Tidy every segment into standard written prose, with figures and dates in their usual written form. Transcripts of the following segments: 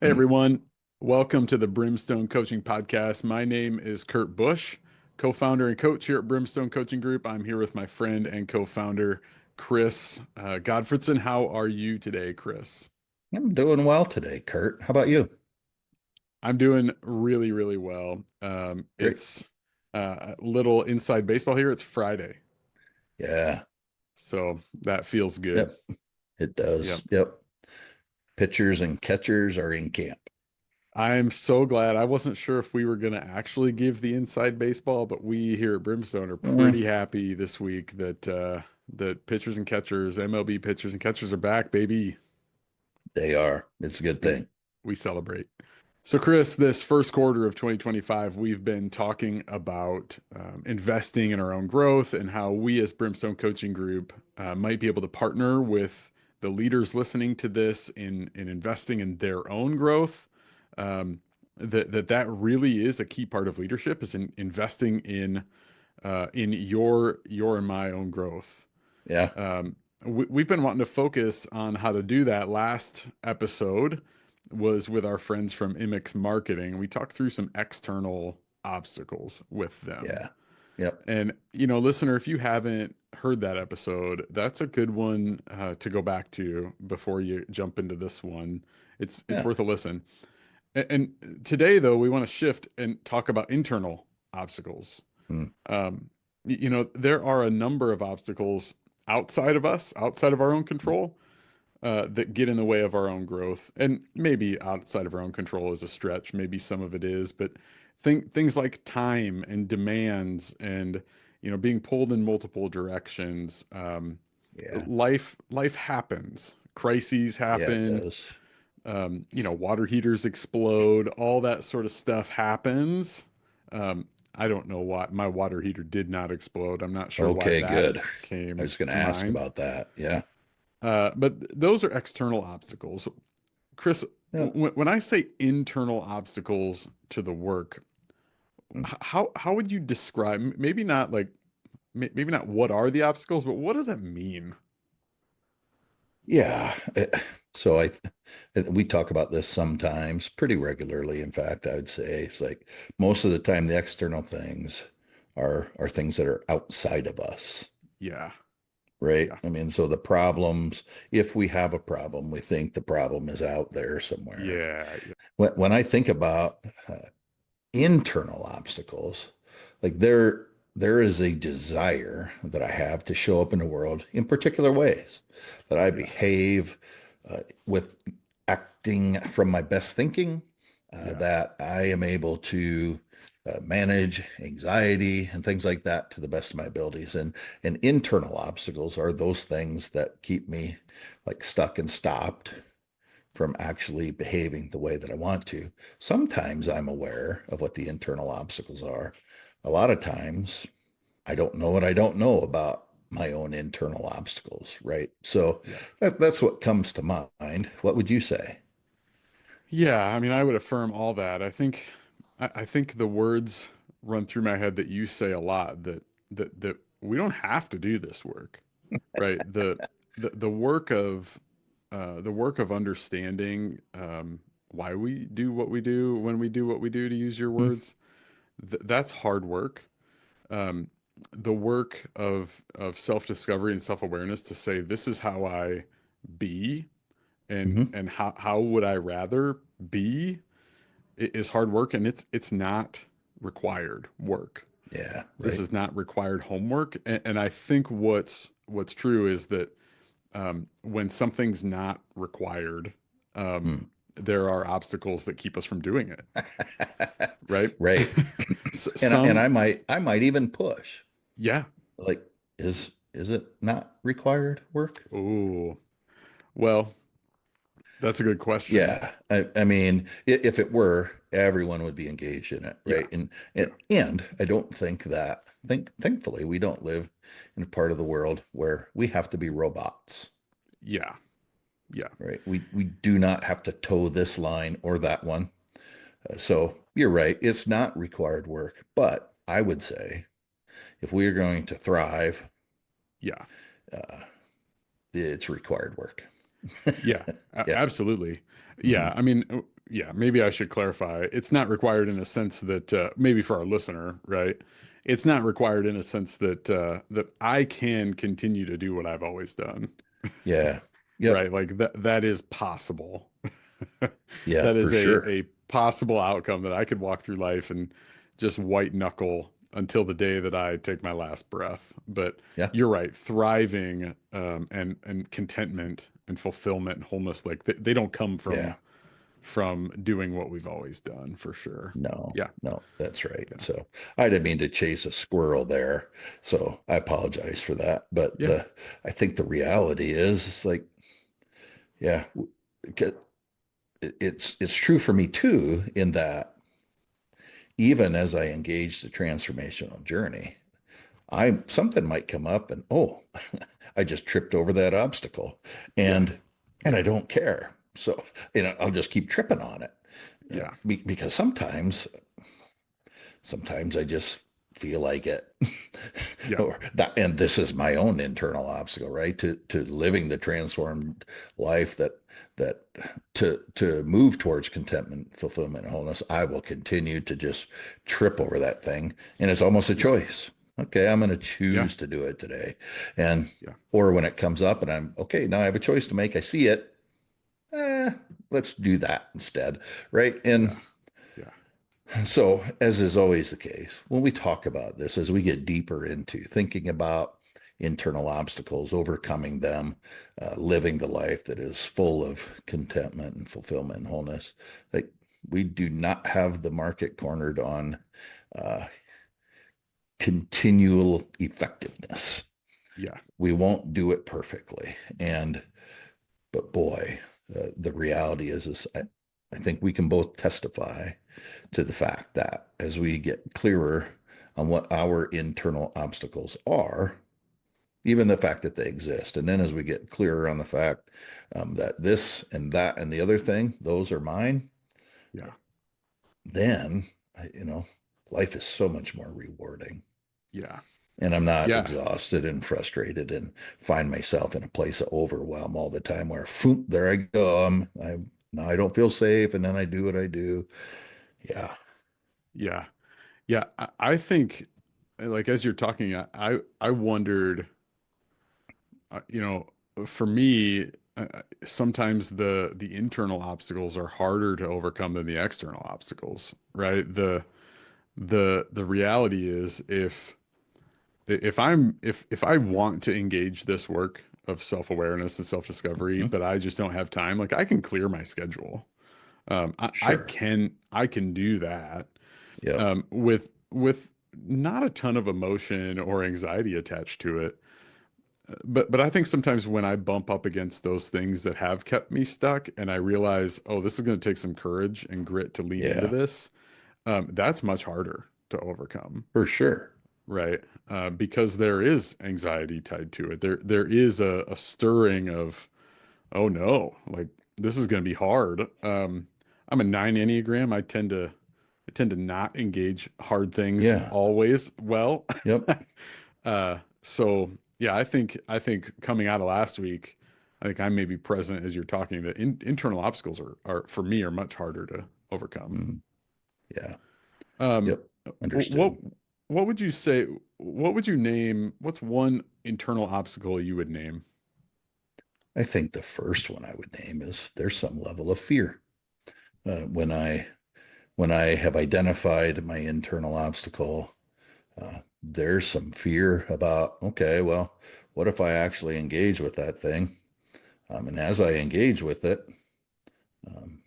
Hey everyone, welcome to the Brimstone Coaching Podcast. My name is Kurt Busch, co-founder and coach here at Brimstone Coaching Group. I'm here with my friend and co-founder Chris Godfredson. How are you today, Chris? I'm doing well today, Kurt. How about you? I'm doing really, really well. Great. It's a little inside baseball here. It's Friday, Yeah. so that feels good. Yep. It does. Yep. Yep. Pitchers and catchers are in camp. I'm so glad. I wasn't sure if we were going to actually give the inside baseball, but we here at Brimstone are Eh, pretty happy this week that pitchers and catchers, MLB pitchers and catchers are back, baby. they are. It's a good We thing. we celebrate. So, Chris, this first quarter of 2025, we've been talking about investing in our own growth and how we as Brimstone Coaching Group might be able to partner with the leaders listening to this in investing in their own growth. Um, that really is a key part of leadership is in investing in your and my own growth. Yeah. Um, we've been wanting to focus on how to do that. Last episode was with our friends from Imix Marketing. We talked through some external obstacles with them. Yeah. Yep. And, listener, if you haven't heard that episode, that's a good one to go back to before you jump into this one. It's Yeah. worth a listen. And today, though, we want to shift and talk about internal obstacles. Mm. Um, there are a number of obstacles outside of us, outside of our own control, that get in the way of our own growth. And maybe outside of our own control is a stretch. Maybe some of it is, but things like time and demands and being pulled in multiple directions. Yeah. Life happens. Crises Yeah, it happen. does. Water heaters explode. All that sort of stuff happens. I don't know why my water heater did not explode. I'm not sure why Okay, that good. I came was going to to ask mind. about that. Yeah. But those are external obstacles. Chris, Yeah. when I say internal obstacles to the work, Mm. how would you describe, maybe not like, maybe not what are the obstacles, but what does that mean? Yeah. So we talk about this sometimes pretty regularly. In fact, I would say it's like most of the time the external things are things that are outside of us. Yeah, Right. yeah, I mean, so the problems, if we have a problem, we think the problem is out there somewhere. yeah, yeah, When I think about internal obstacles, like there is a desire that I have to show up in the world in particular ways, that I yeah, behave with acting from my best thinking, yeah, that I am able to manage anxiety and things like that to the best of my abilities. And internal obstacles are those things that keep me like stuck and stopped from actually behaving the way that I want to. Sometimes I'm aware of what the internal obstacles are. A lot of times I don't know what I don't know about my own internal obstacles, right? So yeah. that's what comes to mind. What would you say? Yeah, I mean, I would affirm all that. I think the words run through my head that you say a lot that we don't have to do this work, right? The work of the work of understanding why we do what we do when we do what we do, to use your Hmm. words, that's hard work. Um, the work of self-discovery and self-awareness to say this is how I be Hmm. and how would I rather be is hard work, and it's not required work. Yeah, This right. is not required homework, and I think what's true is that when something's not required, Hmm. there are obstacles that keep us from doing it, right? Right. And Some, I might even push. yeah. Like, is it not required work? Oh, well, that's a good question. Yeah, I mean, if it were, everyone would be engaged in it, Yeah, right? And yeah, and I don't think that thankfully we don't live in a part of the world where we have to be robots, yeah, yeah, right? We do not have to toe this line or that one. So you're right, it's not required work, but I would say if we are going to thrive, yeah. uh, it's required work. Yeah, Yeah. absolutely. Hmm. Yeah, I mean, yeah, maybe I should clarify. It's not required in a sense that maybe for our listener, right? It's not required in a sense that that I can continue to do what I've always done, Yeah. Yep. right? Like that is possible. Yeah, That for is sure. a possible outcome that I could walk through life and just white knuckle until the day that I take my last breath. But Yeah. you're right, thriving and contentment and fulfillment and wholeness, like they don't come Yeah. from doing what we've always done for sure. No, Yeah. no, that's right. Yeah. So I didn't mean to chase a squirrel there. So I apologize for that. But Yeah. I think the reality is, it's like, yeah, it's true for me too, in that even as I engage the transformational journey, I something might come up and oh, I just tripped over that obstacle, Yeah. and I don't care. So I'll just keep tripping on it, Yeah. because sometimes I just feel like it. Yeah. Or that, and this is my own internal obstacle, right? To living the transformed life that to move towards contentment, fulfillment, and wholeness, I will continue to just trip over that thing. And it's almost a Yeah. choice. Okay, I'm going to Yeah. choose to do it today. And Yeah. or when it comes up and I'm okay, now I have a choice to make. I see it. Eh, let's do that instead. Right. And Yeah. Yeah. so, as is always the case, when we talk about this, as we get deeper into thinking about internal obstacles, overcoming them, living the life that is full of contentment and fulfillment and wholeness, like we do not have the market cornered on uh, continual effectiveness. Yeah. We won't do it perfectly. But boy, the reality is I think we can both testify to the fact that as we get clearer on what our internal obstacles are, even the fact that they exist, and then as we get clearer on the fact that this and that and the other thing, those are mine, Yeah. then, you know, life is so much more rewarding. Yeah. And I'm not Yeah. exhausted and frustrated and find myself in a place of overwhelm all the time where, phoom, there I go. Now I don't feel safe, and then I do what I do. Yeah. Yeah. Yeah. I think like as you're talking, I wondered, for me, sometimes the internal obstacles are harder to overcome than the external obstacles, right? The reality is if I want to engage this work of self-awareness and self-discovery, Mhm. but I just don't have time, like I can clear my schedule. Sure. I can do that Yep. with not a ton of emotion or anxiety attached to it. But I think sometimes when I bump up against those things that have kept me stuck and I realize, oh, this is going to take some courage and grit to lean into Yeah, this, that's much harder to overcome, for sure. right? Because there is anxiety tied to it. There is a stirring of, oh no, like this is going to be hard. I'm a 9 Enneagram. I tend to not engage hard things Yeah. always well. Yep. So yeah, I think coming out of last week, I think I may be present as you're talking. The internal obstacles are for me are much harder to overcome. Mhm. Yeah. Um, Yep. what Understood. what would you say? What would you name? What's one internal obstacle you would name? I think the first one I would name is there's some level of fear. When I have identified my internal obstacle, there's some fear about, okay, well, what if I actually engage with that thing? And as I engage with it, um,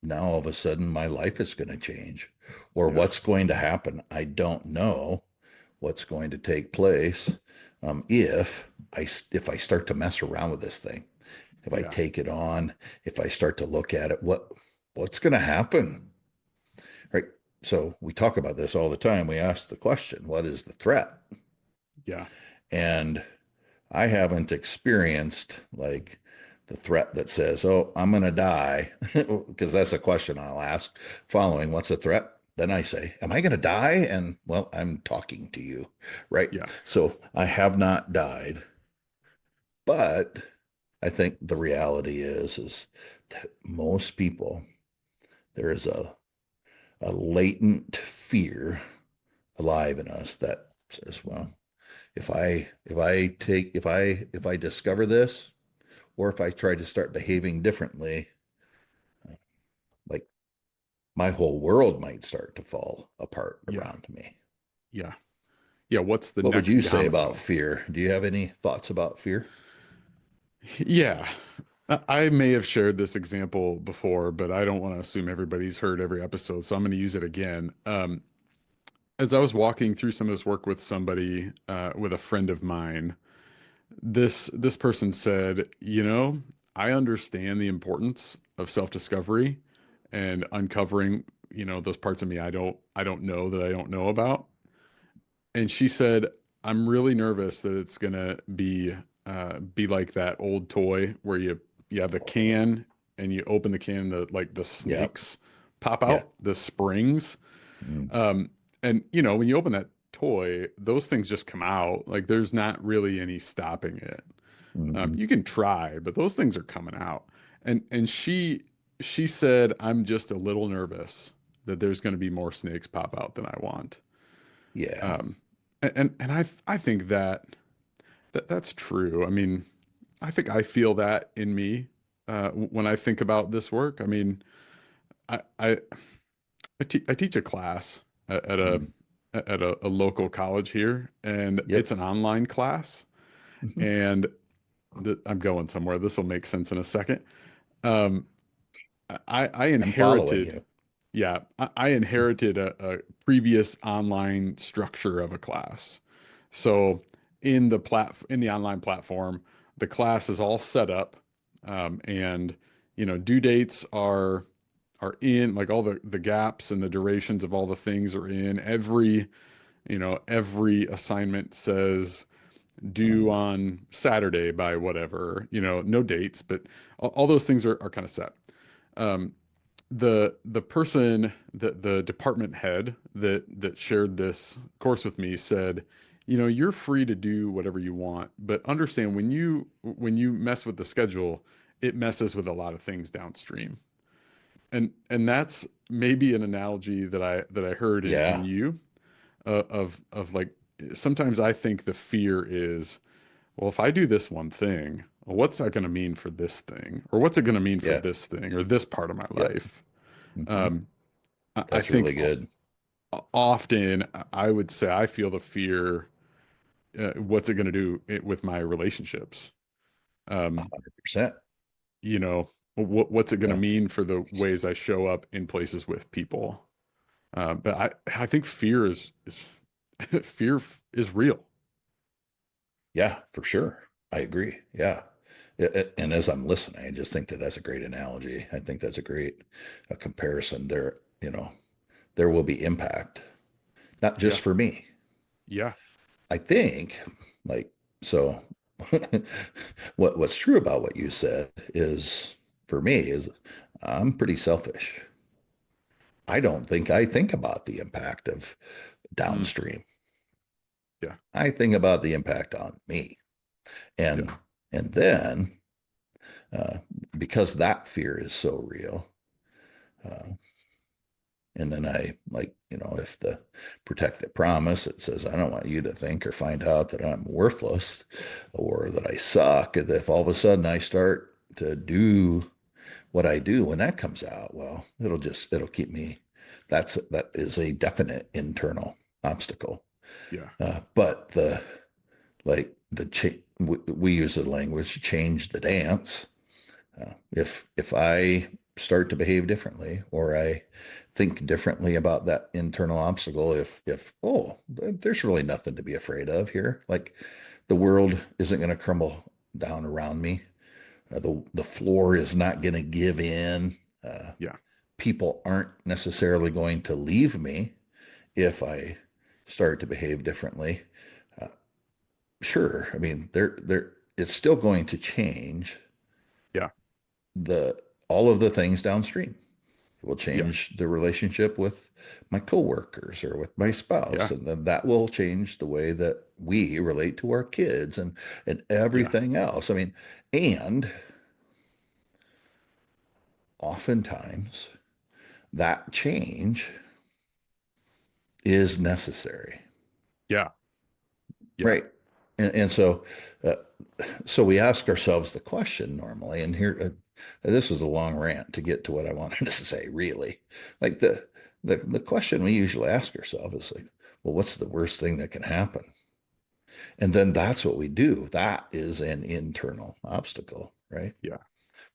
now all of a sudden my life is going to change. Or Yeah, what's going to happen? I don't know what's going to take place if I start to mess around with this thing. If I yeah, take it on, if I start to look at it, what's going to happen? Right? So we talk about this all the time. We ask the question, what is the threat? yeah, And I haven't experienced like the threat that says, "Oh, I'm going to die," because that's a question I'll ask following, "What's a threat?" Then I say, "Am I going to die?" And well, I'm talking to you, right? yeah, So I have not died, but I think the reality is that most people, there is a latent fear alive in us that says, well, if I discover this, or if I try to start behaving differently, like my whole world might start to fall apart Yeah. around me. Yeah. Yeah. What's the What would next you say about domino? fear? Do you have any thoughts about fear? Yeah. I may have shared this example before, but I don't want to assume everybody's heard every episode, so I'm going to use it again. As I was walking through some of this work with somebody, with a friend of mine, this person said, I understand the importance of self-discovery and uncovering, those parts of me I don't know that I don't know about. And she said, I'm really nervous that it's gonna be like that old toy where you have the can and you open the can and the Yep. snakes pop Yeah. out, the springs. Mm. Um, and when you open that toy, those things just come out. Like there's not really any stopping it. Mhm. You can try, but those things are coming out. And she said, I'm just a little nervous that there's going to be more snakes pop out than I want. Yeah. Um, and I think that's true. I mean, I think I feel that in me when I think about this work. I mean, I I I teach a class at a Mm. a local college here, and it's Yep. an online class. Mhm. And I'm going somewhere. This will make sense in a second. Um, I I'm following inherited, you. yeah, I inherited a previous online structure of a class. So in the online platform, the class is all set up, and due dates are in, like all the gaps and the durations of all the things are in. Every assignment says due Um, on Saturday by whatever, no dates, but all those things are kind of set. Um, the person, the department head that shared this course with me said, you're free to do whatever you want, but understand when you mess with the schedule, it messes with a lot of things downstream. And that's maybe an analogy that I heard in yeah. you, of like sometimes I think the fear is, well, if I do this one thing, well, what's that going to mean for this thing? Or what's it going to mean for Yeah. this thing or this part of my Yep. life? Hmm. Um, I That's think really good. often I would say I feel the fear, what's it going to do with my relationships? Um, 100%. what's it going to Yeah. mean for the ways I show up in places with people? But I think fear is fear is real. Yeah, for sure. I agree. Yeah. And as I'm listening, I just think that that's a great analogy. I think that's a great comparison there. There will be impact, not just Yeah. for me. Yeah. I think, like, so what's true about what you said is for me is I'm pretty selfish. I don't think I think about the impact of Mm, downstream. yeah. I think about the impact on me. Yeah. And then uh, because that fear is so real, uh, and then I like, if the protected promise, it says, I don't want you to think or find out that I'm worthless or that I suck. And if all of a sudden I start to do what I do, when that comes out, well, it'll keep me, that is a definite internal obstacle. Yeah. But we use the language, change the dance. If I start to behave differently or I think differently about that internal obstacle, if oh, there's really nothing to be afraid of here, like the world isn't going to crumble down around me, the floor is not going to give in, uh, Yeah. people aren't necessarily going to leave me if I start to behave differently. Uh, sure, I mean they're it's still going to change Yeah. the all of the things downstream. It will Yeah. change the relationship with my coworkers or with my spouse, Yeah. and then that will change the way that we relate to our kids and Yeah. everything else. I mean, and oftentimes that change is necessary, Yeah. Yeah. right? And uh, so we ask ourselves the question normally, and here, this is a long rant to get to what I wanted to say, really. Like the question we usually ask ourselves is like, well, what's the worst thing that can happen? And then that's what we do. That is an internal obstacle, right? Yeah.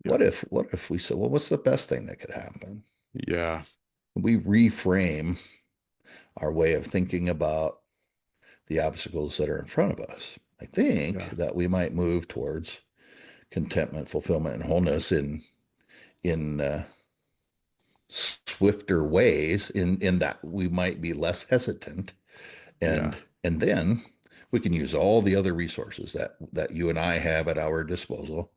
Yeah. What if we said, well, what's the best thing that could happen? Yeah. We reframe our way of thinking about the obstacles that are in front of us. I think Yeah. that we might move towards contentment, fulfillment, and wholeness in swifter ways. In that we might be less hesitant, Yeah. and then we can use all the other resources that you and I have at our disposal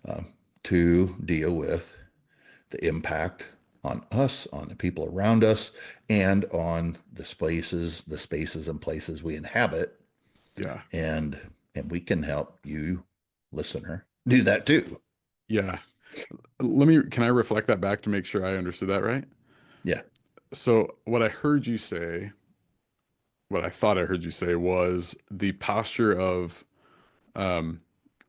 um, to deal with the impact on us, on the people around us, and on the spaces and places we inhabit. Yeah. And and we can help you, listener, do that too. Yeah. Can I reflect that back to make sure I understood that right? Yeah. So, what I thought I heard you say was the posture of um,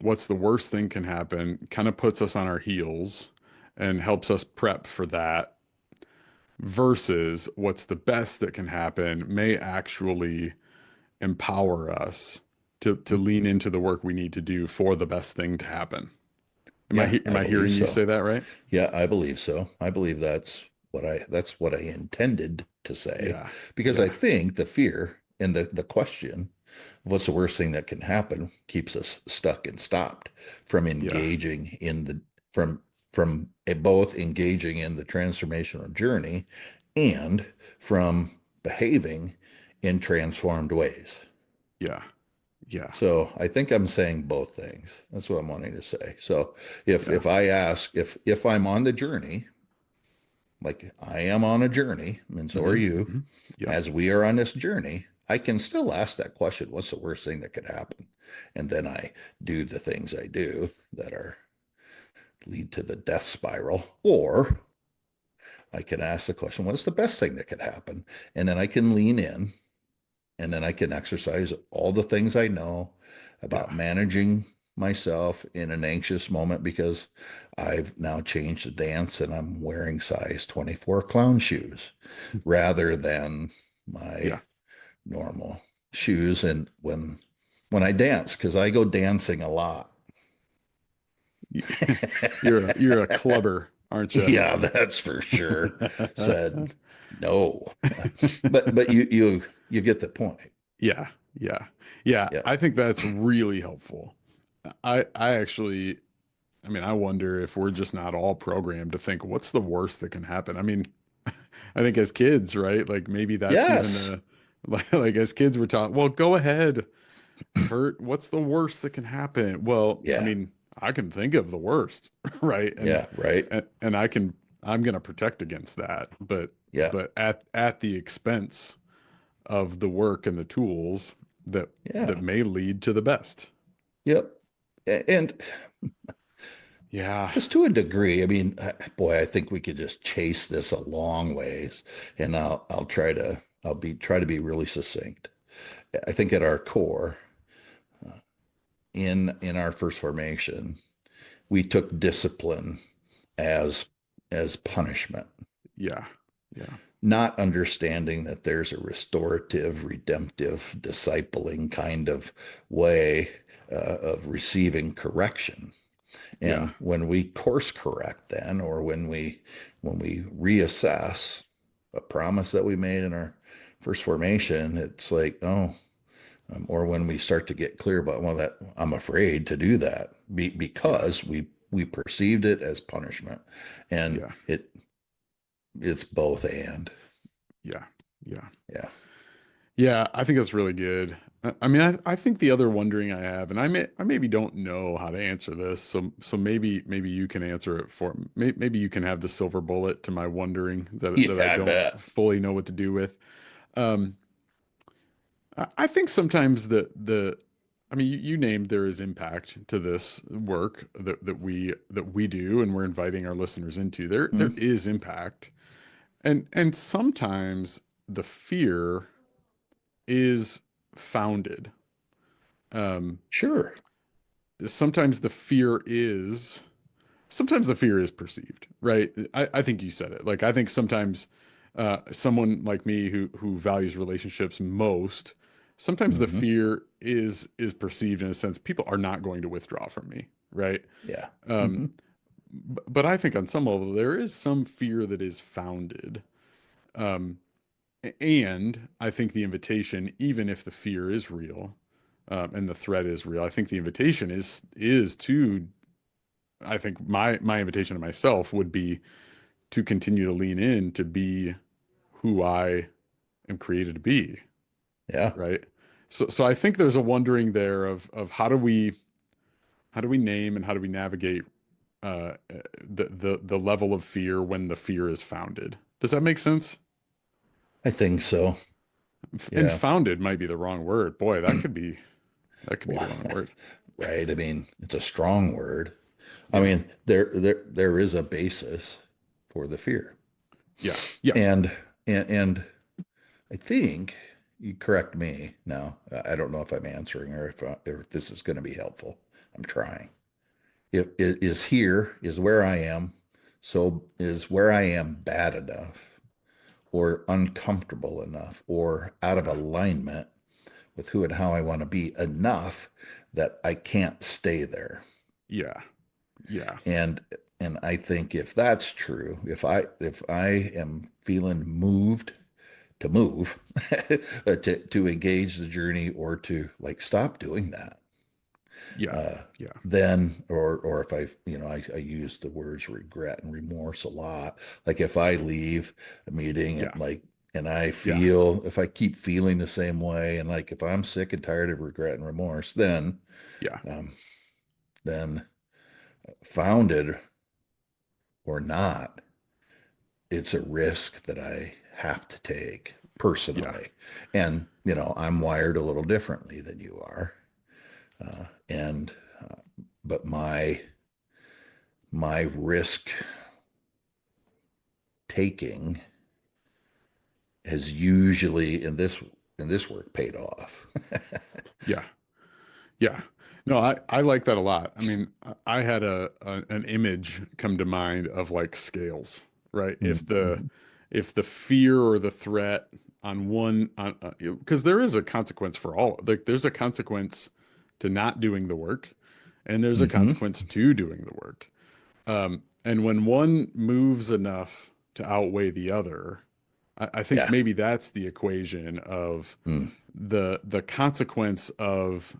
what's the worst thing can happen kind of puts us on our heels and helps us prep for that versus what's the best that can happen may actually empower us to lean into the work we need to do for the best thing to happen. Yeah, Am I I believe hearing you so. say that right? Yeah, I believe so. I believe that's what I intended to say, Yeah. because I Yeah. think the fear and the question of what's the worst thing that can happen keeps us stuck and stopped from Yeah. engaging in the from both engaging in the transformational journey and from behaving in transformed ways. Yeah. Yeah. So I think I'm saying both things. That's what I'm wanting to say. So if Yeah. if I ask if I'm on the journey, like I am on a journey, and so are Hmm. you, Hmm. Yeah. as we are on this journey, I can still ask that question, what's the worst thing that could happen? And then I do the things I do that are lead to the death spiral. Or I can ask the question, what's the best thing that could happen? And then I can lean in, and then I can exercise all the things I know about Yeah. managing myself in an anxious moment, because I've now changed the dance and I'm wearing size 24 clown shoes rather than my Yeah. normal shoes. And when I dance, because I go dancing a lot. You're a clubber, aren't you? Yeah, that's for sure. Said no. But you get the point. Yeah, yeah, yeah. Yeah. I think that's really helpful. I actually, I mean, I wonder if we're just not all programmed to think, what's the worst that can happen? I mean, I think as kids, right? Like maybe that's even Yes. the like as kids we're taught, well, go ahead, Kurt. What's the worst that can happen? Well, I Yeah. mean, I can think of the worst, right? Yeah. Right. And I'm gonna protect against that, Yeah. but at the expense of the work and the tools that Yeah. may lead to the best. Yep. And Yeah. because to a degree, I mean, boy, I think we could just chase this a long ways, and I'll try to be really succinct. I think at our core, in our first formation, we took discipline as as punishment, Yeah. Yeah. not understanding that there's a restorative, redemptive, discipling kind of way of receiving correction. Yeah. And when we course correct then, or when we reassess a promise that we made in our first formation, it's like, oh, or when we start to get clear about, well, that I'm afraid to do that Yeah. because we perceived it as punishment, and Yeah. it's both and Yeah. Yeah. yeah, Yeah. I think that's really good. I mean, I think the other wondering I have, and I maybe don't know how to answer this, so maybe you can answer it for me. Maybe you can have the silver bullet to my wondering that I Yeah, I don't bet. fully know what to do with. Um, I think sometimes I mean, you named there is impact to this work that we do, and we're inviting our listeners into. There Hmm. is impact, and sometimes the fear is founded. Um, Sure. sometimes the fear is sometimes the fear is perceived, right? I think you said it. Like I think sometimes someone like me who values relationships most, sometimes the Hmm. fear is perceived in a sense people are not going to withdraw from me, right? Yeah. Um, Hmm. but I think on some level there is some fear that is founded. Um, and I think the invitation, even if the fear is real, and the threat is real, I think the invitation is to I think my invitation to myself would be to continue to lean in to be who I am created to be, Yeah. right? So I think there's a wondering there of how do we name and how do we navigate the level of fear when the fear is founded. Does that make sense? I think so. And Yeah. founded might be the wrong word. Boy, that could be the Well, wrong word. right. I mean, it's a strong word. I Yeah. mean, there is a basis for the fear. Yeah. Yeah. And and I think you correct me now. I don't know if I'm answering or if this is going to be helpful. I'm trying. If is here is where I am, so is where I am bad enough or uncomfortable enough or out of Yeah. alignment with who and how I want to be enough that I can't stay there. Yeah. Yeah. And and I think if that's true, if I am feeling moved to move to engage the journey or to like stop doing that, Yeah. uh, Yeah. then or if I use the words regret and remorse a lot. Like if I leave a meeting Yeah. and like and I Yeah. feel if I keep feeling the same way and like if I'm sick and tired of regret and remorse, Yeah. um, then founded or not, it's a risk that I have to take Yeah. personally. And, I'm wired a little differently than you are. And, but my risk taking has usually in this work paid off. Yeah. Yeah. No, I like that a lot. I mean, I had an image come to mind of like scales, right? Mhm. If the fear or the threat on one on because there is a consequence for all. Like there's a consequence to not doing the work, and there's a Hmm. consequence to doing the work. And when one moves enough to outweigh the other, I think Yeah. maybe that's the equation of Mm. the consequence of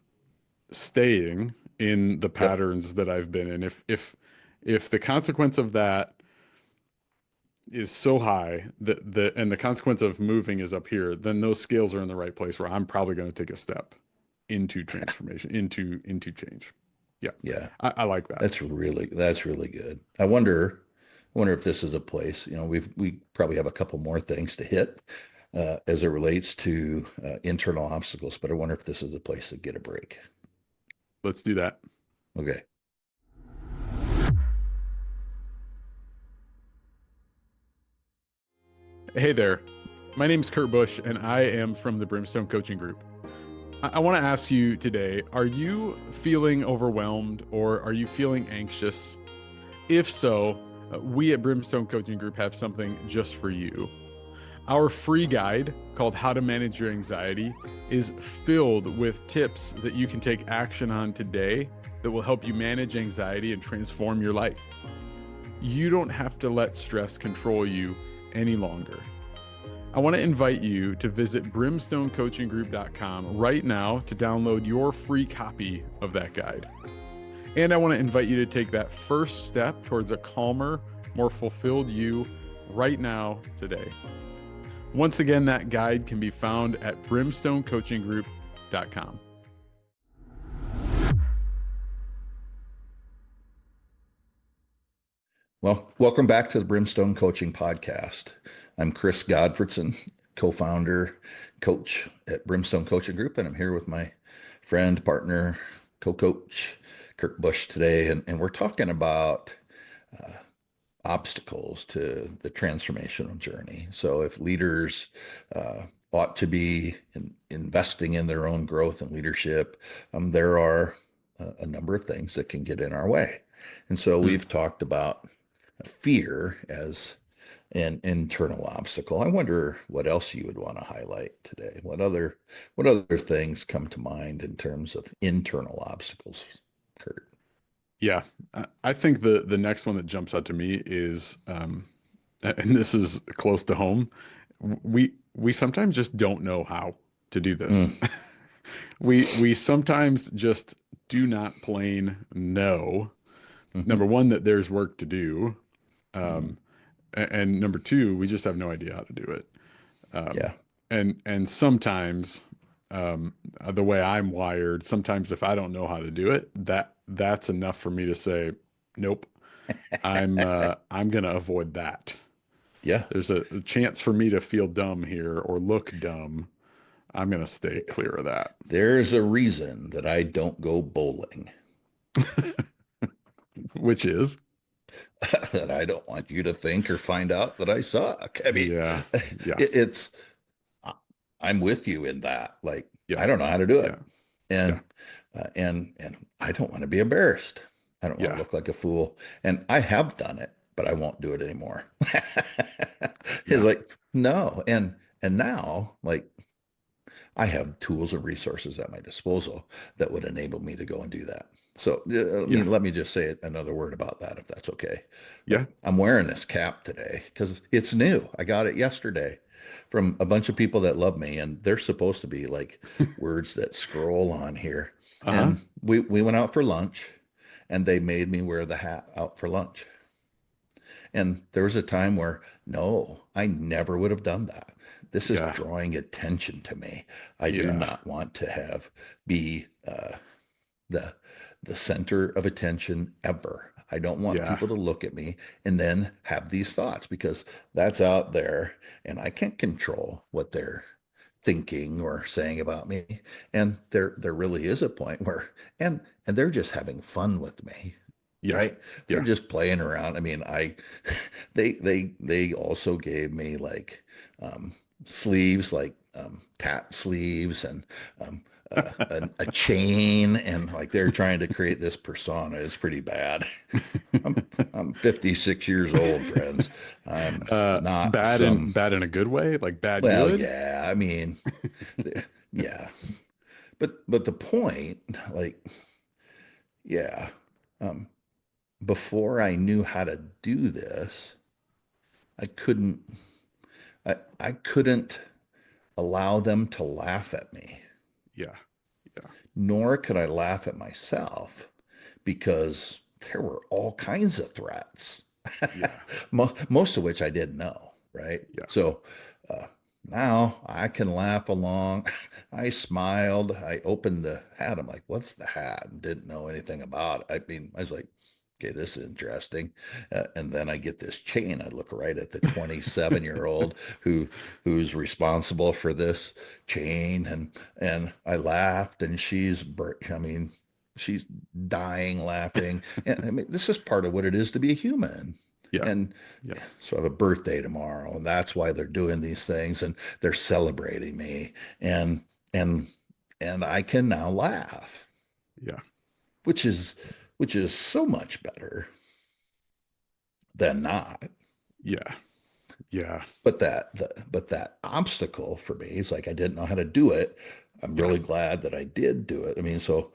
staying in the Yep. patterns that I've been in. If the consequence of that is so high that the consequence of moving is up here, then those scales are in the right place where I'm probably going to take a step into transformation, into change. Yeah, Yeah. I like that. That's really good. I wonder if this is a place, we probably have a couple more things to hit as it relates to internal obstacles, but I wonder if this is a place to get a break. Let's do that. Okay. Hey there. My name's Kurt Busch, and I am from the Brimstone Coaching Group. I want to ask you today, are you feeling overwhelmed or are you feeling anxious? If so, we at Brimstone Coaching Group have something just for you. Our free guide called How to Manage Your Anxiety is filled with tips that you can take action on today that will help you manage anxiety and transform your life. You don't have to let stress control you any longer. I want to invite you to visit brimstonecoachinggroup.com right now to download your free copy of that guide. And I want to invite you to take that first step towards a calmer, more fulfilled you right now, today. Once again, that guide can be found at brimstonecoachinggroup.com. Well, welcome back to the Brimstone Coaching Podcast. I'm Chris Godfredson, co-founder, coach at Brimstone Coaching Group, and I'm here with my friend, partner, co-coach, Kirk Bush today, and we're talking about obstacles to the transformational journey. So if leaders ought to be investing in their own growth and leadership, there are a number of things that can get in our way. And so we've talked about fear as an internal obstacle. I wonder what else you would want to highlight today. What other things come to mind in terms of internal obstacles, Kurt? Yeah, I think the next one that jumps out to me is, and this is close to home. We sometimes just don't know how to do this. Mm. We sometimes just do not plain know. Mm-hmm. Number one, that there's work to do, Mm-hmm. and number two, we just have no idea how to do it. Yeah. And sometimes, the way I'm wired, sometimes if I don't know how to do it, that's enough for me to say, nope, I'm gonna avoid that. Yeah. There's a chance for me to feel dumb here or look dumb. I'm gonna stay clear of that. There's a reason that I don't go bowling. Which is, That I don't want you to think or find out that I suck. I mean, yeah, yeah, it's I'm with you in that. Like, yeah, I don't know how to do it, yeah, and and I don't want to be embarrassed. I don't want to yeah, look like a fool, and I have done it, but I won't do it anymore. It's yeah, like no, and now like I have tools and resources at my disposal that would enable me to go and do that. So, I yeah, mean, let me just say another word about that, if that's okay. yeah. Like, I'm wearing this cap today because it's new. I got it yesterday from a bunch of people that love me, and they're supposed to be like words that scroll on here. Uh-huh. And we went out for lunch, and they made me wear the hat out for lunch. And there was a time where, no, I never would have done that. This is Yeah, drawing attention to me. I do yeah, not want to be the the center of attention ever. I don't want yeah, people to look at me and then have these thoughts because that's out there and I can't control what they're thinking or saying about me. And there really is a point where and they're just having fun with me, yeah, right? They're yeah, just playing around. I mean, I they also gave me like sleeves, like tat sleeves and a chain, and like they're trying to create this persona. It's pretty bad. I'm 56 years old, friends. I'm not some bad in a good way, like bad well, good. yeah. I mean, yeah. But the point, like, yeah. Um, Before I knew how to do this, I couldn't I couldn't allow them to laugh at me, Yeah, yeah, nor could I laugh at myself because there were all kinds of threats, yeah, most of which I didn't know, right? yeah, So uh, now I can laugh along. I smiled. I opened the hat. I'm like, what's the hat? And didn't know anything about it. I mean, I was like, okay, this is interesting. And then I get this chain. I look right at the 27-year-old who's responsible for this chain, and I laughed, and I mean, she's dying laughing. And I mean, this is part of what it is to be a human. yeah, And yeah, so I have a birthday tomorrow, and that's why they're doing these things, and they're celebrating me, and and and I can now laugh, yeah, which is so much better than not. yeah, yeah, But that obstacle for me is like I didn't know how to do it. I'm yeah, really glad that I did do it. I mean, so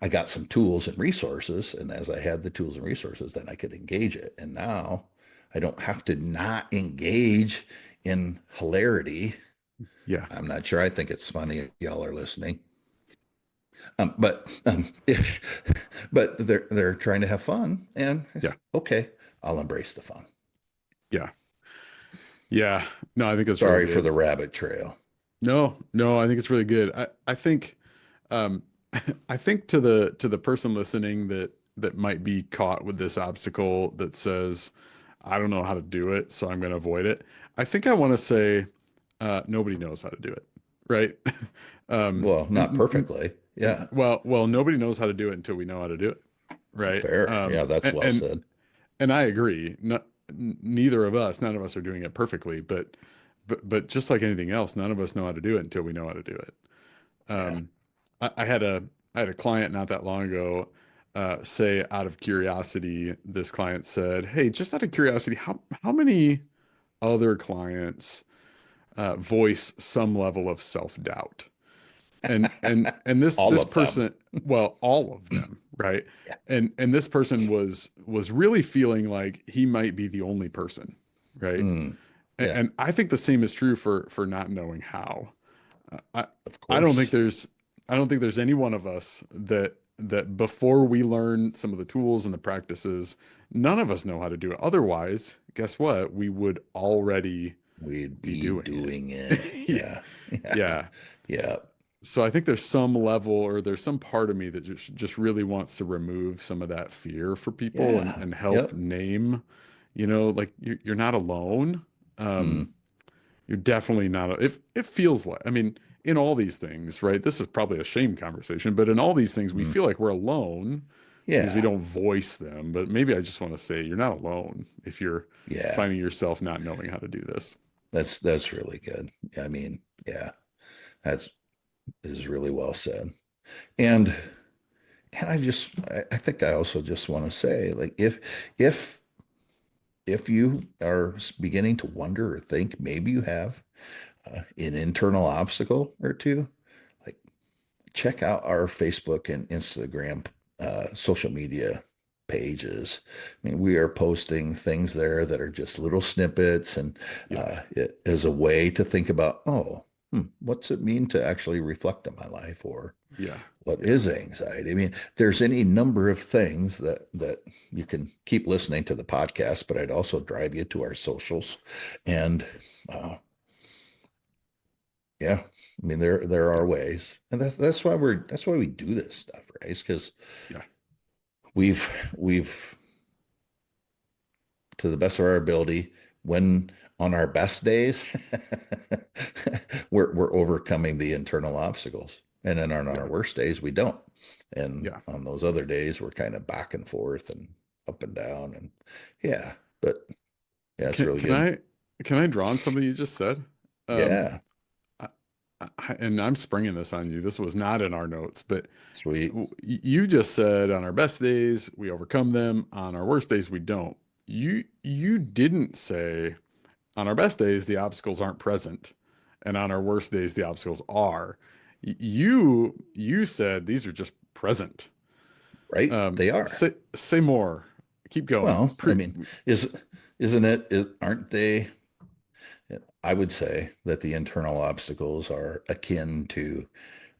I got some tools and resources, and as I had the tools and resources, then I could engage it. And now I don't have to not engage in hilarity. yeah, I'm not sure. I think it's funny if y'all are listening. But but they're trying to have fun, and yeah, okay, I'll embrace the fun. yeah, yeah. No, I think that's really Sorry for good. the rabbit trail. No, I think it's really good. I think um I think to the person listening that might be caught with this obstacle that says, I don't know how to do it, so I'm going to avoid it. I think I want to say nobody knows how to do it, right? Um Well, not perfectly. Yeah. well, nobody knows how to do it until we know how to do it, right? Fair. Yeah, that's well said. And I agree. Neither of us, none of us are doing it perfectly, but just like anything else, none of us know how to do it until we know how to do it. Yeah. Um, I had a client not that long ago say out of curiosity, this client said, "Hey, just out of curiosity, how many other clients voice some level of self-doubt?" And All this of them. person, well, all of them, right? Yeah. And this person was really feeling like he might be the only person, right? Mm, yeah, And I think the same is true for not knowing how. I of I don't think course. there's any one of us that before we learn some of the tools and the practices, none of us know how to do it. Otherwise, guess what? We would already We'd be be doing doing it. it. Yeah. Yeah. Yeah. Yeah. So I think there's some level or there's some part of me that just really wants to remove some of that fear for people Yeah. and help Yep. name, like you're not alone. Um, Mm, you're definitely not. If it feels like, I mean, in all these things, right? This is probably a shame conversation, but in all these things, we mm. feel like we're alone because we Yeah. don't voice them. But maybe I just want to say you're not alone if you're Yeah. finding yourself not knowing how to do this. That's really good. I mean, yeah, that's is really well said. And I think I also just want to say, like, if if you are beginning to wonder or think maybe you have an internal obstacle or two, like check out our Facebook and Instagram social media pages. I mean, we are posting things there that are just little snippets, and Yeah. it is a way to think about, oh, what's it mean to actually reflect on my life, or Yeah. what Yeah. is anxiety? I mean, there's any number of things that you can keep listening to the podcast, but I'd also drive you to our socials, and uh, yeah, I mean there Yeah. are ways, and that's why we do this stuff, right? Because Yeah. we've to the best of our ability, when on our best days, we're overcoming the internal obstacles, and then on our Yeah. worst days we don't. And Yeah. on those other days, we're kind of back and forth and up and down, and yeah, but yeah, it's Can really can good. I draw on something you just said? Um, Yeah, I, and I'm springing this on you. This was not in our notes, but sweet, you just said on our best days we overcome them, on our worst days we don't. You didn't say on our best days the obstacles aren't present, and on our worst days the obstacles are. You said these are just present. right? They are. Say more. Keep going. Well, I mean, is isn't it? Aren't they? I would say that the internal obstacles are akin to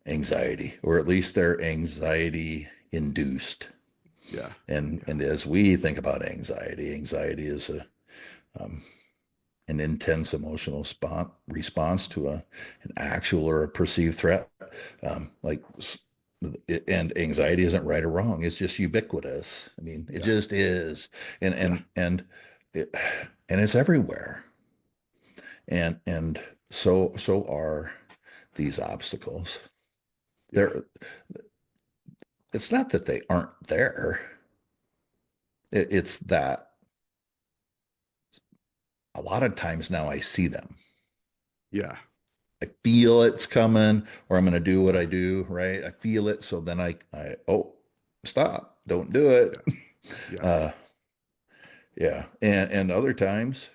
anxiety, or at least they're anxiety induced. Yeah. Yeah. And as we think about anxiety, anxiety is um, an intense emotional response to an actual or a perceived threat. Like, and anxiety isn't right or wrong. It's just ubiquitous. I mean, it Yeah. just is, and Yeah. it, and it's everywhere. And so are these obstacles. Yeah. They're It's not that they aren't there. It's that a lot of times now I see them. Yeah. I feel it's coming, or I'm going to do what I do, right? I feel it. So then oh, stop, don't do Yeah. it. Yeah. Uh, yeah. And other times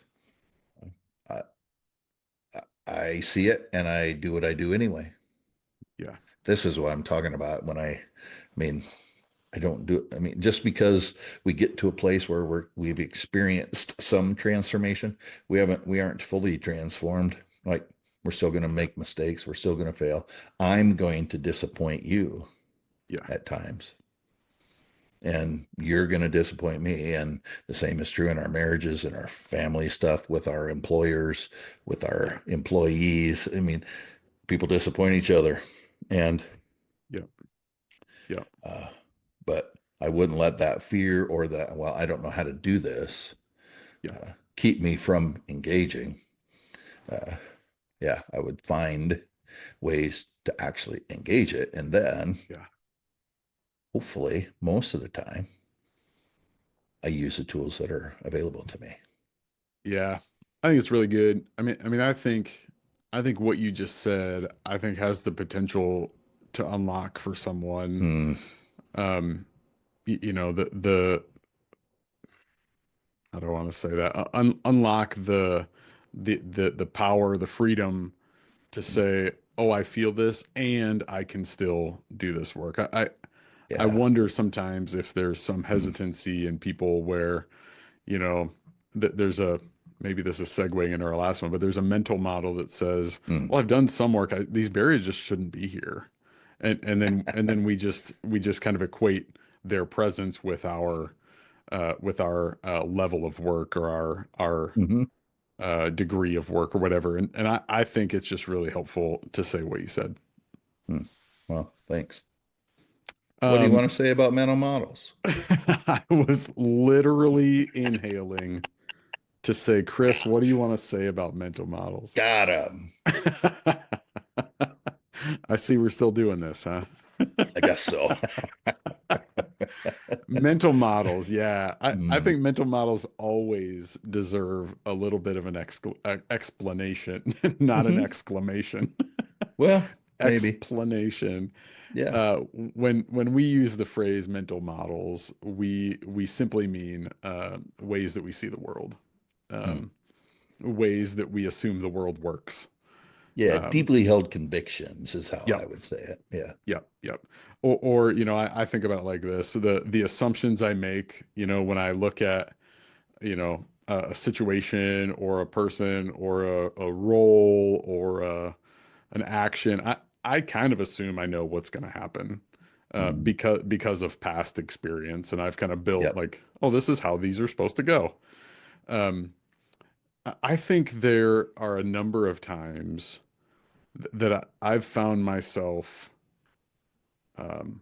I, I see it and I do what I do anyway. Yeah. This is what I'm talking about I mean, I don't do it. I mean, just because we get to a place where we've experienced some transformation, we aren't fully transformed. Like, we're still going to make mistakes. We're still going to fail. I'm going to disappoint you Yeah. at times, and you're going to disappoint me. And the same is true in our marriages and our family stuff, with our employers, with Yeah. our employees. I mean, people disappoint each other. And, Yep. Yep. uh, but I wouldn't let that fear or that, well, I don't know how to do this, Yeah. keep me from engaging. Uh, yeah, I would find ways to actually engage it. And then Yeah. hopefully most of the time I use the tools that are available to me. Yeah. I think it's really good. I think what you just said, I think has the potential to unlock for someone, Hmm. um, the I don't want to say that, unlock the power, the freedom to say, oh, I feel this and I can still do this work. I Yeah. wonder sometimes if there's some Hmm. hesitancy in people where, you know, there's a, maybe this is segueing into our last one, but there's a mental model that says, Hmm. well, I've done some work. These barriers just shouldn't be here. And then we just kind of equate their presence with our level of work or our Hmm. degree of work or whatever. And I think it's just really helpful to say what you said. Hmm. Well, thanks. What do you Um, want to say about mental models? I was literally inhaling to say, Chris, what do you want to say about mental models? Got him. I see we're still doing this, huh? I guess so. Mental models, yeah. I Hmm. think mental models always deserve a little bit of an explanation, not an Hmm. exclamation. Well, maybe. Explanation. Yeah. When we use the phrase mental models, we simply mean ways that we see the world, Hmm. um, ways that we assume the world works. Yeah. Um, Deeply held convictions is how I yep, would say it. Yeah. yep. Or I think about it like this: the assumptions I make, when I look at, a situation or a person or a role or an action, I kind of assume I know what's going to happen, Hmm. because of past experience, and I've kind of built Yep. like, oh, this is how these are supposed to go. Um, I think there are a number of times that I've found myself um,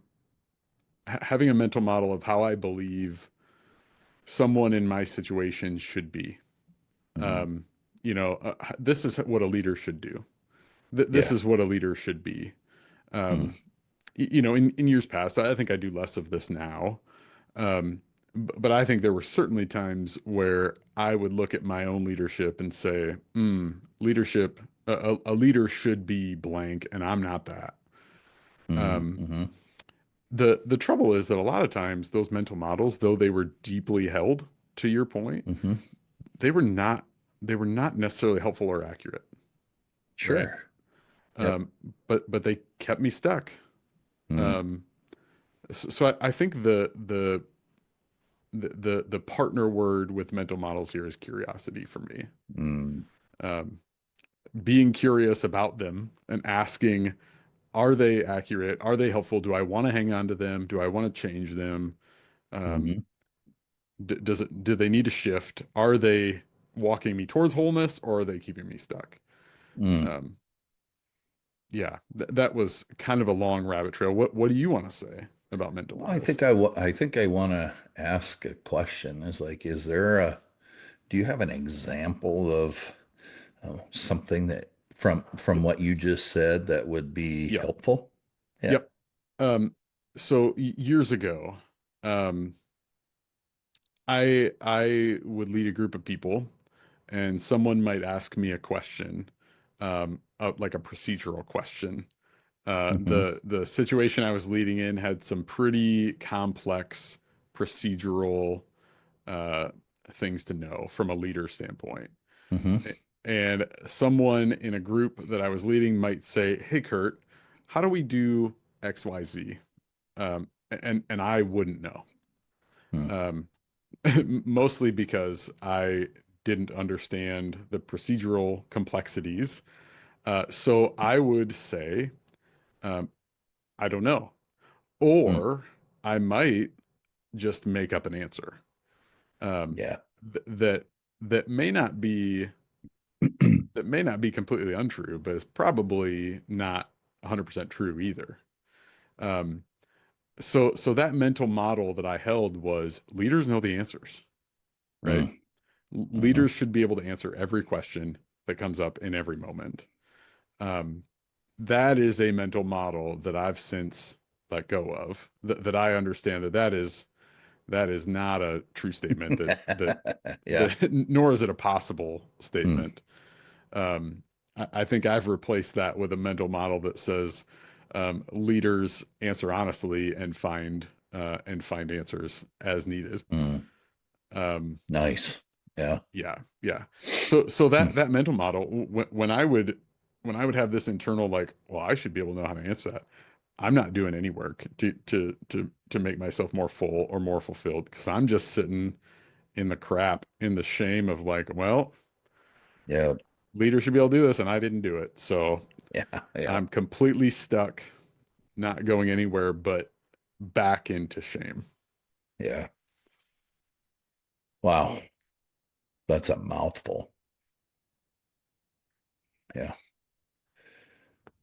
having a mental model of how I believe someone in my situation should be. Hmm. Um, this is what a leader should do. This Yeah. is what a leader should be. Hmm. Um, in years past, I think I do less of this now. Um, but I think there were certainly times where I would look at my own leadership and say, leadership, a leader should be blank, and I'm not that. Hmm. Um, Hmm. the trouble is that a lot of times those mental models, though they were deeply held, to your point, Hmm. they were not they were not necessarily helpful or accurate, right? Sure. Yep. Um, but they kept me stuck. Hmm. Um, so I think the partner word with mental models here is curiosity for me. Hmm. Um, being curious about them and asking, are they accurate? Are they helpful? Do I want to hang on to them? Do I want to change them? Um, Hmm. do they need to shift? Are they walking me towards wholeness, or are they keeping me stuck? Hmm. Um, yeah, that was kind of a long rabbit trail. What do you want to say about mental Well, I models? think I think I want to ask a question. Is like, do you have an example of something that from what you just said that would be Yep, helpful? Yeah. yep. So years ago, um, I would lead a group of people, and someone might ask me a question, like a procedural question. Hmm. The situation I was leading in had some pretty complex procedural uh, things to know from a leader standpoint. Hmm. And someone in a group that I was leading might say, "Hey, Kurt, how do we do XYZ?" And I wouldn't know. Um, mostly because I didn't understand the procedural complexities. So I would say, um, I don't know. Hmm. Or I might just make up an answer, um, Yeah. that may not be that may not be completely untrue, but it's probably not 100% true either. Um, so that mental model that I held was leaders know the answers, right? Mm, Leaders mhm. should be able to answer every question that comes up in every moment. Um, that is a mental model that I've since let go of. That I understand that is not a true statement. Yeah. Nor is it a possible Mm, statement. I think I've replaced that with a mental model that says leaders answer honestly and find answers as needed. mm. Um, Nice. Yeah. yeah, yeah. So Mm, that mental model, when I would have this internal like, well, I should be able to know how to answer that. I'm not doing any work to make myself more full or more fulfilled because I'm just sitting in the crap, in the shame of like, well, yeah. leaders should be able to do this and I didn't do it. So Yeah. Yeah. I'm completely stuck, not going anywhere but back into shame. Yeah. Wow. That's a mouthful. Yeah.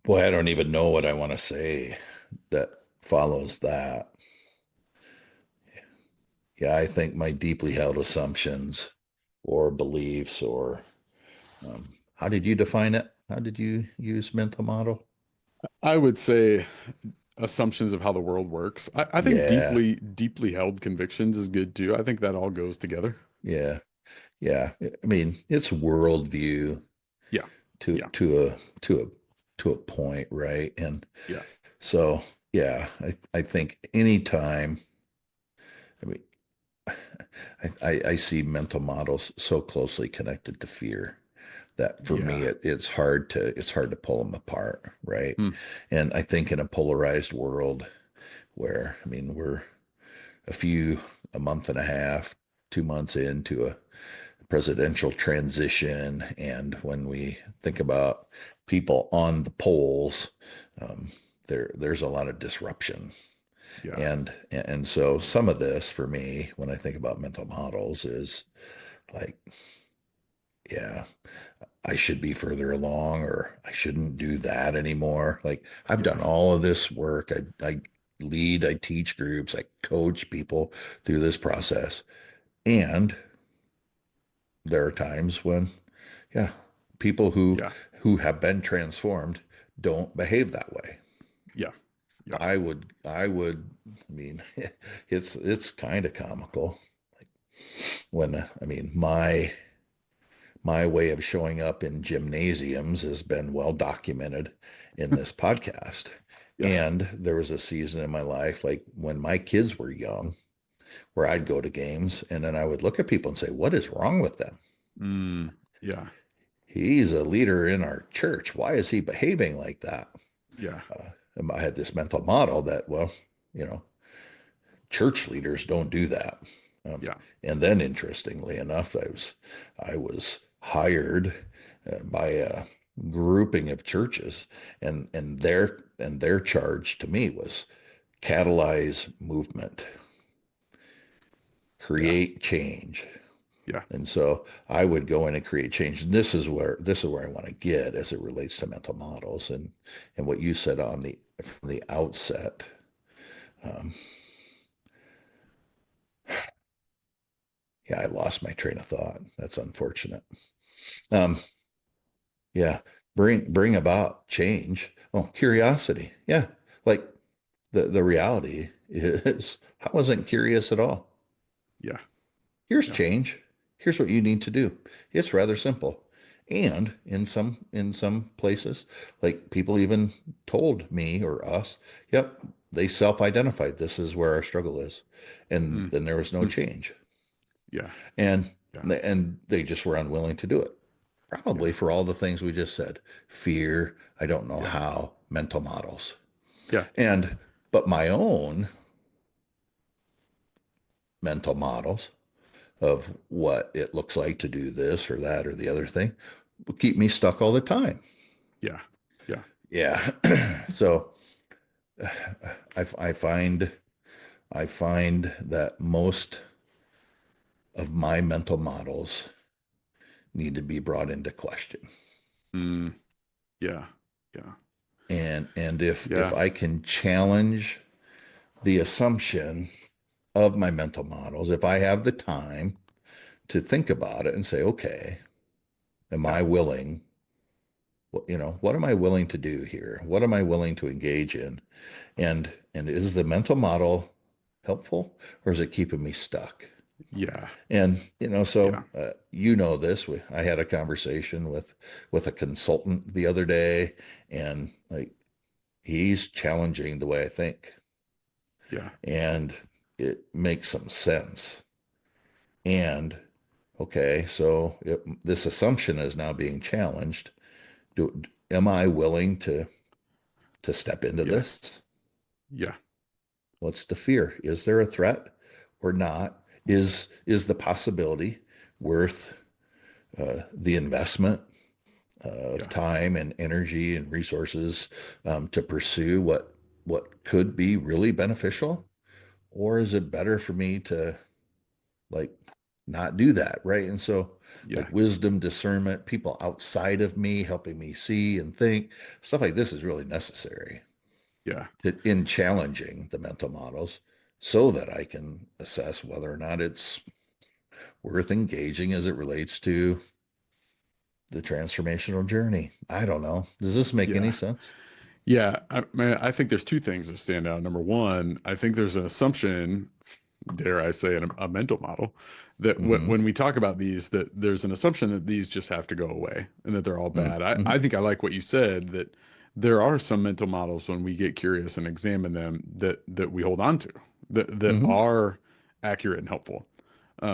Boy, I don't even know what I want to say that follows that. Yeah, I think my deeply held assumptions or beliefs or how did you define it? How did you use mental model? I would say assumptions of how the world works. I think Yeah, deeply held convictions is good too. I think that all goes together. yeah, yeah. I mean, it's worldview Yeah. to Yeah. to a point, right? And Yeah. so, yeah, I think anytime, I mean, I see mental models so closely connected to fear that for me Yeah. it's hard to pull them apart, right? Hmm. And I think in a polarized world where I mean we're a month and a half, 2 months into a presidential transition, and when we think about people on the polls, um, there's a lot of disruption. Yeah. And so some of this for me, when I think about mental models, is like, yeah, I should be further along, or I shouldn't do that anymore. Like I've done Yeah. all of this work. I lead, I teach groups, I coach people through this process. And there are times when, yeah, people Yeah. who have been transformed don't behave that way. Yeah. Yeah. I mean, it's kind of comical when I mean my way of showing up in gymnasiums has been well documented in this podcast. Yeah. And there was a season in my life, like when my kids were young, where I'd go to games and then I would look at people and say, what is wrong with them? Mm. Yeah. He's a leader in our church. Why is he behaving like that? Yeah. And I had this mental model that, well, you know, church leaders don't do that. Um, Yeah. and then, interestingly enough, I was hired by a grouping of churches, and their charge to me was catalyze movement, Yeah. create change. Yeah. And so I would go in and create change. And this is where I want to get as it relates to mental models and what you said on the from the outset. Um, yeah, I lost my train of thought. That's unfortunate. Um, yeah, bring about change. Oh, curiosity. Yeah, like the reality is I wasn't curious at all. Yeah. Here's Yeah. change. Here's what you need to do. It's rather simple. And in some places, like people even told me or us, yep, they self-identified this is where our struggle is. And Mm. then there was no Mm. change. Yeah. And Yeah. they just were unwilling to do it. Yeah. Probably for all the things we just said. Fear, I don't know Yeah. how, mental models. Yeah. And but my own mental models of what it looks like to do this or that or the other thing will keep me stuck all the time. Yeah. Yeah. Yeah. So I find that most of my mental models need to be brought into question. Mm, yeah. Yeah. And if Yeah. I can challenge the assumption of my mental models, if I have the time to think about it and say, okay, am Yeah. I willing, what am I willing to do here? What am I willing to engage in? And is the mental model helpful, or is it keeping me stuck? Yeah. And Yeah. this. I had a conversation with a consultant the other day, and like he's challenging the way I think, Yeah. and it makes some sense. And okay, so this assumption is now being challenged. Am I willing to step into Yeah. this? Yeah. What's the fear? Is there a threat or not? Is the possibility worth the investment of Yeah. time and energy and resources to pursue what could be really beneficial? Or is it better for me to like not do that, right? And so like Yeah. wisdom, discernment, people outside of me helping me see and think, stuff like this is really necessary Yeah. in challenging the mental models so that I can assess whether or not it's worth engaging as it relates to the transformational journey. I don't know. Does this make any Yeah. sense? Yeah. I think there's two things that stand out. Number one, I think there's an assumption, dare I say, a mental model that Mm-hmm. when we talk about these, that there's an assumption that these just have to go away and that they're all bad. Mm-hmm. I think I like what you said, that there are some mental models when we get curious and examine them that we hold on to, that Mm-hmm. are accurate and helpful.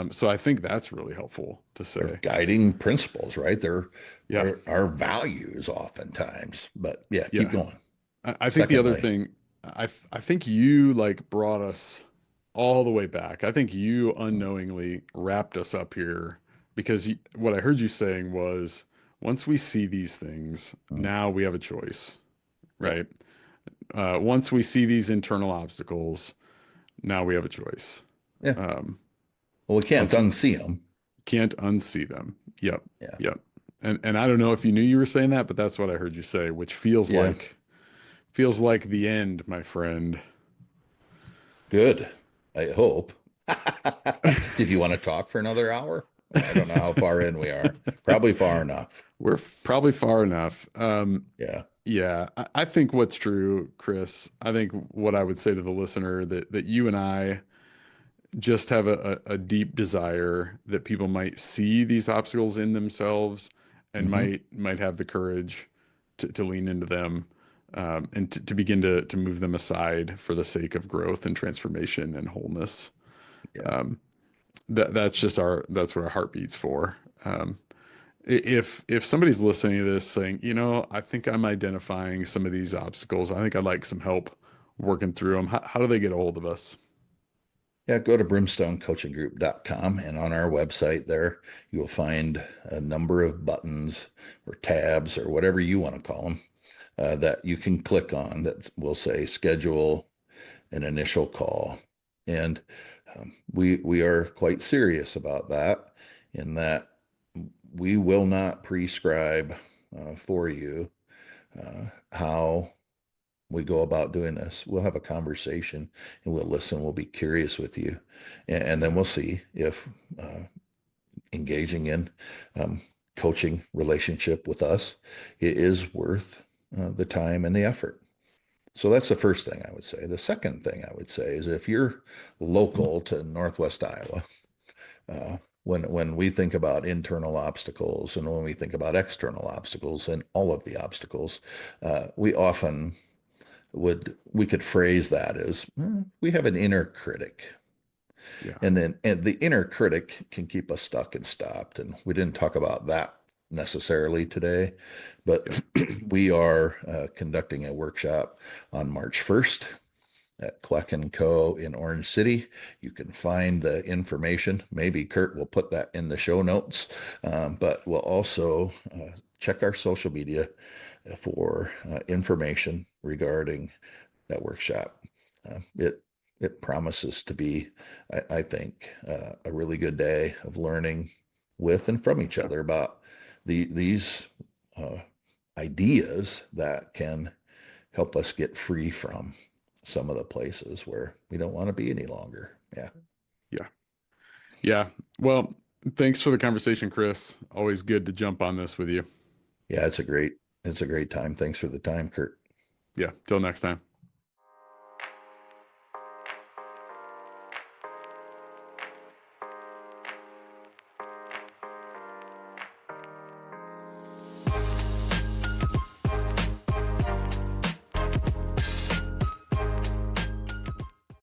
So I think that's really helpful to They're say. guiding principles, right? They're Yeah. our values oftentimes. But yeah, keep Yeah. going. I think the other Secondly, thing, I think you like brought us all the way back. I think you unknowingly wrapped us up here because what I heard you saying was once we see these things, now we have a choice, yep. right? Once we see these internal obstacles, now we have a choice. Yeah. Um, Well, we can't once we unsee them. can't unsee them. Yep. Yeah. Yep. And I don't know if you knew you were saying that, but that's what I heard you say, which Yeah. feels like the end, my friend. Good. I hope. Did you want to talk for another hour? I don't know how far in we are. Probably far enough. We're probably far enough. Yeah. Yeah, I think what's true, Chris, I think what I would say to the listener that you and I just have a deep desire that people might see these obstacles in themselves and Hmm. might have the courage to lean into them and to begin to move them aside for the sake of growth and transformation and wholeness. Yeah. Um, that's what our heart beats for. If somebody's listening to this saying, I think I'm identifying some of these obstacles, I think I'd like some help working through them. How do they get a hold of us? Yeah, go to brimstonecoachinggroup.com, and on our website there, you will find a number of buttons or tabs or whatever you want to call them that you can click on that will say schedule an initial call. And we are quite serious about that in that we will not prescribe for you how we go about doing this. We'll have a conversation and we'll listen. We'll be curious with you. And then Yeah, we'll see if engaging in um, coaching relationship with us it is worth the time and the effort. So that's the first thing I would say. The second thing I would say is if you're local to Northwest Iowa, uh, when we think about internal obstacles and when we think about external obstacles and all of the obstacles, we often we could phrase that as we have an inner critic, yeah, and the inner critic can keep us stuck and stopped. And we didn't talk about that necessarily today, but yeah. we are conducting a workshop on March 1st at Quack and Co. in Orange City. You can find the information. Maybe Kurt will put that in the show notes, but we'll also check our social media for information regarding that workshop. It promises to be, I think, a really good day of learning with and from each other about these uh, ideas that can help us get free from some of the places where we don't want to be any longer. Yeah. Yeah. Yeah. Well, thanks for the conversation, Chris. Always good to jump on this with you. Yeah, it's a great time. Thanks for the time, Kurt. Yeah. Till next time.